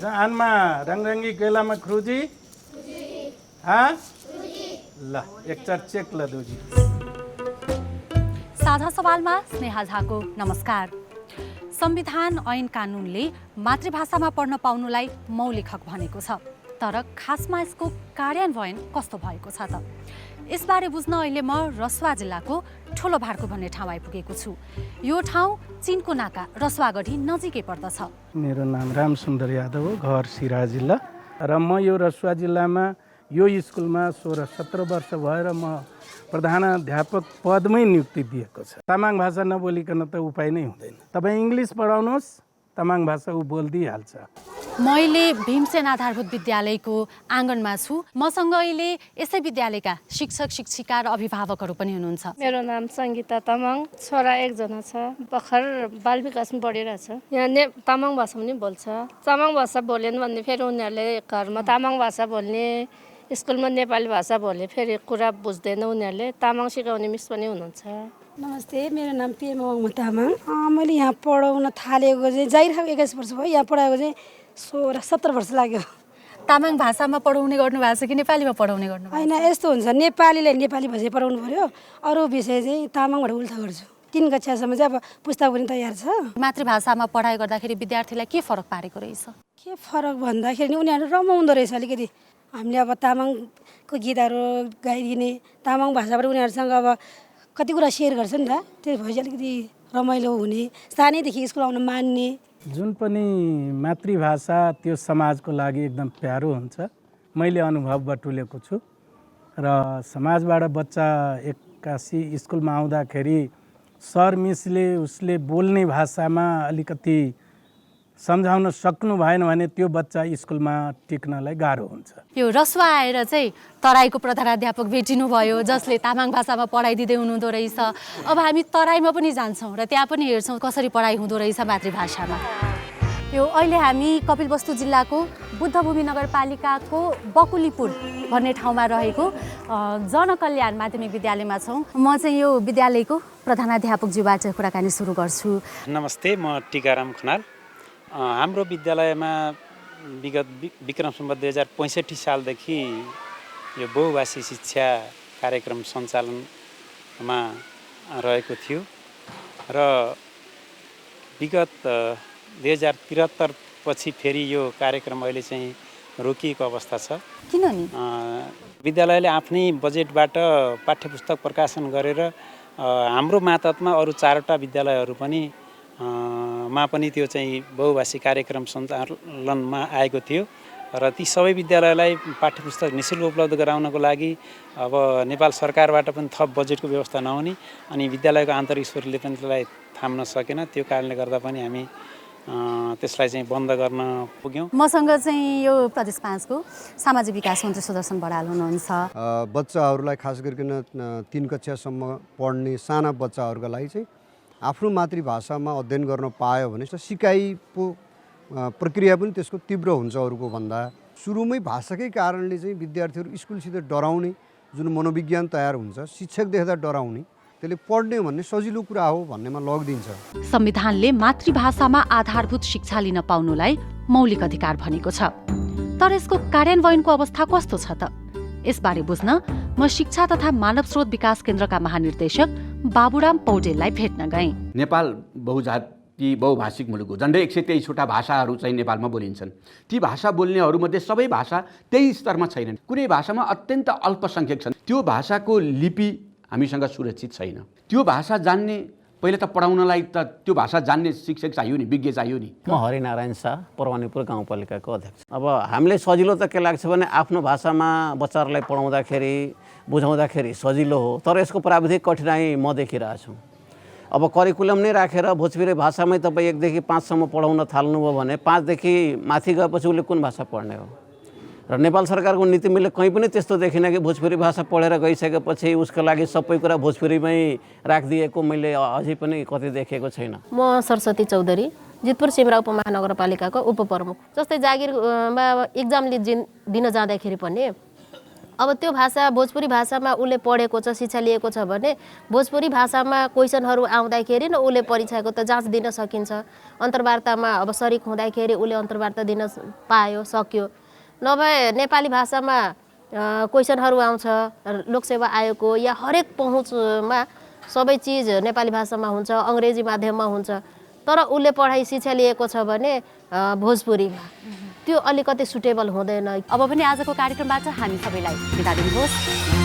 आनमा रङरङ्गी केलामा खुरुजी ल एकचर चेक ल दुजी। साझा सवालमा स्नेहा झाको नमस्कार। संविधान ऐन कानुनले मातृभाषामा पढ्न पाउनुलाई मौलिक हक भनेको छ, तर खासमा यसको कार्यान्वयन कस्तो भएको छ त? यसबारे बुझ्न अहिले म रसुवा जिल्लाको ठुलोभारको भन्ने ठाउँ आइपुगेको छु। यो ठाउँ चिनको नाका रसुवागढी नजिकै पर्दछ। मेरो नाम रामसुन्दर यादव हो, घर सिराहा जिल्ला र म यो रसुवा जिल्लामा यो स्कुलमा 16-17 वर्ष भएर म प्रधानाध्यापक पदमै नियुक्ति दिएको छ। तामाङ भाषा नबोलिकन त उपाय नै हुँदैन। तपाईँ इङ्ग्लिस पढाउनुहोस्, तामाङ भाषा ऊ बोल्दिहाल्छ। मैले भीमसेन आधारभूत विद्यालयको आँगनमा छु। मसँग अहिले यसै विद्यालयका शिक्षक शिक्षिका र अभिभावकहरू पनि हुनुहुन्छ। मेरो नाम सङ्गीता तामाङ, छोरा एकजना छ, भर्खर बाल विकासमा पढिरहेछ। यहाँ तामाङ भाषा पनि बोल्छ। तामाङ भाषा बोलेन भने फेरि उनीहरूले घरमा तामाङ भाषा बोल्ने, स्कुलमा नेपाली भाषा बोल्ने फेरि कुरा बुझ्दैन उनीहरूले। तामाङ सिकाउने मिस पनि हुनुहुन्छ। नमस्ते, मेरो नाम पेमाङ तामाङ। मैले यहाँ पढाउन थालेको चाहिँ जाइरहेको 21 वर्ष भयो। यहाँ पढाएको चाहिँ 16-17 वर्ष लाग्यो। तामाङ भाषामा पढाउने गर्नुभएको छ कि नेपालीमा पढाउने गर्नुभएको? होइन, यस्तो हुन्छ, नेपालीलाई नेपाली भाषा पढाउनु पर्यो, अरू विषय चाहिँ तामाङबाट उल्था गर्छु। 3 कक्षासम्म चाहिँ अब पुस्तक पनि तयार छ। मातृभाषामा पढाइ गर्दाखेरि विद्यार्थीलाई के फरक पारेको रहेछ? के फरक भन्दाखेरि उनीहरू रमाउँदो रहेछ अलिकति। हामीले अब तामाङको गीतहरू गाइदिने, तामाङ भाषाबाट उनीहरूसँग अब कति कुरा सेयर गर्छ नि त, त्यो भएपछि अलिकति रमाइलो हुने, सानैदेखि स्कुल आउन मान्ने। जुन पनि मातृभाषा त्यो समाजको लागि एकदम प्यारो हुन्छ। मैले अनुभव बटुलेको छु र समाजबाट बच्चा 81 स्कुलमा आउँदाखेरि सर मिसले उसले बोल्ने भाषामा अलिकति सम्झाउन सक्नु भएन भने त्यो बच्चा स्कुलमा टिक्नलाई गाह्रो हुन्छ। यो रसुवा आएर चाहिँ तराईको प्रधानाध्यापक भेटिनु भयो, जसले तामाङ भाषामा पढाइदिँदै हुनुहुँदो रहेछ। अब हामी तराईमा पनि जान्छौँ र त्यहाँ पनि हेर्छौँ कसरी पढाइ हुँदो रहेछ मातृभाषामा। यो अहिले हामी कपिलवस्तु जिल्लाको बुद्धभूमि नगरपालिकाको बकुलीपुर भन्ने ठाउँमा रहेको जनकल्याण माध्यमिक विद्यालयमा छौँ। म चाहिँ यो विद्यालयको प्रधानाध्यापकज्यूबाट कुराकानी सुरु गर्छु। नमस्ते, म टिकाराम खनाल। हाम्रो विद्यालयमा विगत विक्रम सम्वत 2065 सालदेखि यो बहुभाषी शिक्षा कार्यक्रम सञ्चालनमा रहेको थियो र विगत 2073 पछि फेरि यो कार्यक्रम अहिले चाहिँ रोकिएको अवस्था छ। किन नि? विद्यालयले आफ्नै बजेटबाट पाठ्यपुस्तक प्रकाशन गरेर हाम्रो मातहतमा अरू 4वटा विद्यालयहरू पनि मा पनि त्यो चाहिँ बहुभाषी कार्यक्रम सञ्चालनमा आएको थियो र ती सबै विद्यालयलाई पाठ्यपुस्तक निःशुल्क उपलब्ध गराउनको लागि अब नेपाल सरकारबाट पनि थप बजेटको व्यवस्था नहुने अनि विद्यालयको आन्तरिक ईश्वरले पनि त्यसलाई थाम्न सकेन। त्यो कारणले गर्दा पनि हामी त्यसलाई चाहिँ बन्द गर्न पुग्यौँ। मसँग चाहिँ यो प्रदेश 5 को सामाजिक विकास मन्त्री सुदर्शन बडाल हुनुहुन्छ। बच्चाहरूलाई खास गरिकन 3 कक्षासम्म पढ्ने साना बच्चाहरूका लागि चाहिँ आफ्नो मातृभाषामा अध्ययन गर्न पायो भने सिकाइको प्रक्रिया पनि त्यसको तीव्र हुन्छ अरूको भन्दा। सुरुमै भाषाकै कारणले चाहिँ विद्यार्थीहरू स्कुलसित डराउने जुन मनोविज्ञान तयार हुन्छ, शिक्षक देख्दा डराउने, त्यसले पढ्ने भन्ने सजिलो कुरा हो भन्नेमा लगिदिन्छ। संविधानले मातृभाषामा आधारभूत शिक्षा लिन पाउनुलाई मौलिक अधिकार भनेको छ, तर यसको कार्यान्वयनको अवस्था कस्तो छ त? यसबारे बुझ्न म शिक्षा तथा मानव स्रोत विकास केन्द्रका महानिर्देशक बाबुराम पौडेललाई भेट्न गएँ। नेपाल बहुजाति बहुभाषिक मुलुक हो। झन्डै 123वटा भाषाहरू चाहिँ नेपालमा बोलिन्छन्। ती भाषा बोल्नेहरूमध्ये सबै भाषा त्यही स्तरमा छैनन्। कुनै भाषामा अत्यन्त अल्पसङ्ख्यक छन्। त्यो भाषाको लिपि हामीसँग सुरक्षित छैन। त्यो भाषा जान्ने पहिला त पढाउनलाई त त्यो भाषा जान्ने शिक्षक चाहियो नि, विज्ञ चाहियो नि। म हरिनारायण शाह, परवानीपुर गाउँपालिकाको अध्यक्ष। अब हामीले सजिलो त के लाग्छ भने आफ्नो भाषामा बच्चाहरूलाई पढाउँदाखेरि बुझाउँदाखेरि सजिलो हो, तर यसको प्राविधिक कठिनाइ म देखिरहेछु। अब करिकुलम नै राखेर भोजपुरी भाषामै तपाईँ 1 देखि 5 सम्म पढाउन थाल्नुभयो भने 5 देखि माथि गएपछि उसले कुन भाषा पढ्ने हो? र नेपाल सरकारको नीति मैले कहीँ पनि त्यस्तो देखिनँ कि भोजपुरी भाषा पढेर गइसकेपछि उसको लागि सबै कुरा भोजपुरीमै राखिदिएको मैले अझै पनि कतै देखेको छैन। म सरस्वती चौधरी, जितपुर सिमरा उपमहानगरपालिकाको उपप्रमुख। जस्तै जागिरमा इक्जाम दिन जाँदाखेरि पनि अब त्यो भाषा भोजपुरी भाषामा उसले पढेको छ, शिक्षा लिएको छ भने भोजपुरी भाषामा क्वेसनहरू आउँदाखेरि न उसले परीक्षाको त जाँच दिन सकिन्छ। अन्तर्वार्तामा अब सरिक हुँदाखेरि उसले अन्तर्वार्ता दिन पायो, सक्यो। नभए नेपाली भाषामा क्वेसनहरू आउँछ, लोकसेवा आयोगको या हरेक पहुँचमा सबै चिज नेपाली भाषामा हुन्छ, अङ्ग्रेजी माध्यममा हुन्छ। तर उसले पढाइ शिक्षा लिएको छ भने भोजपुरीमा, त्यो अलिकति सुटेबल हुँदैन। अब पनि आजको कार्यक्रमबाट हामी सबैलाई बिदा दिनुहोस्।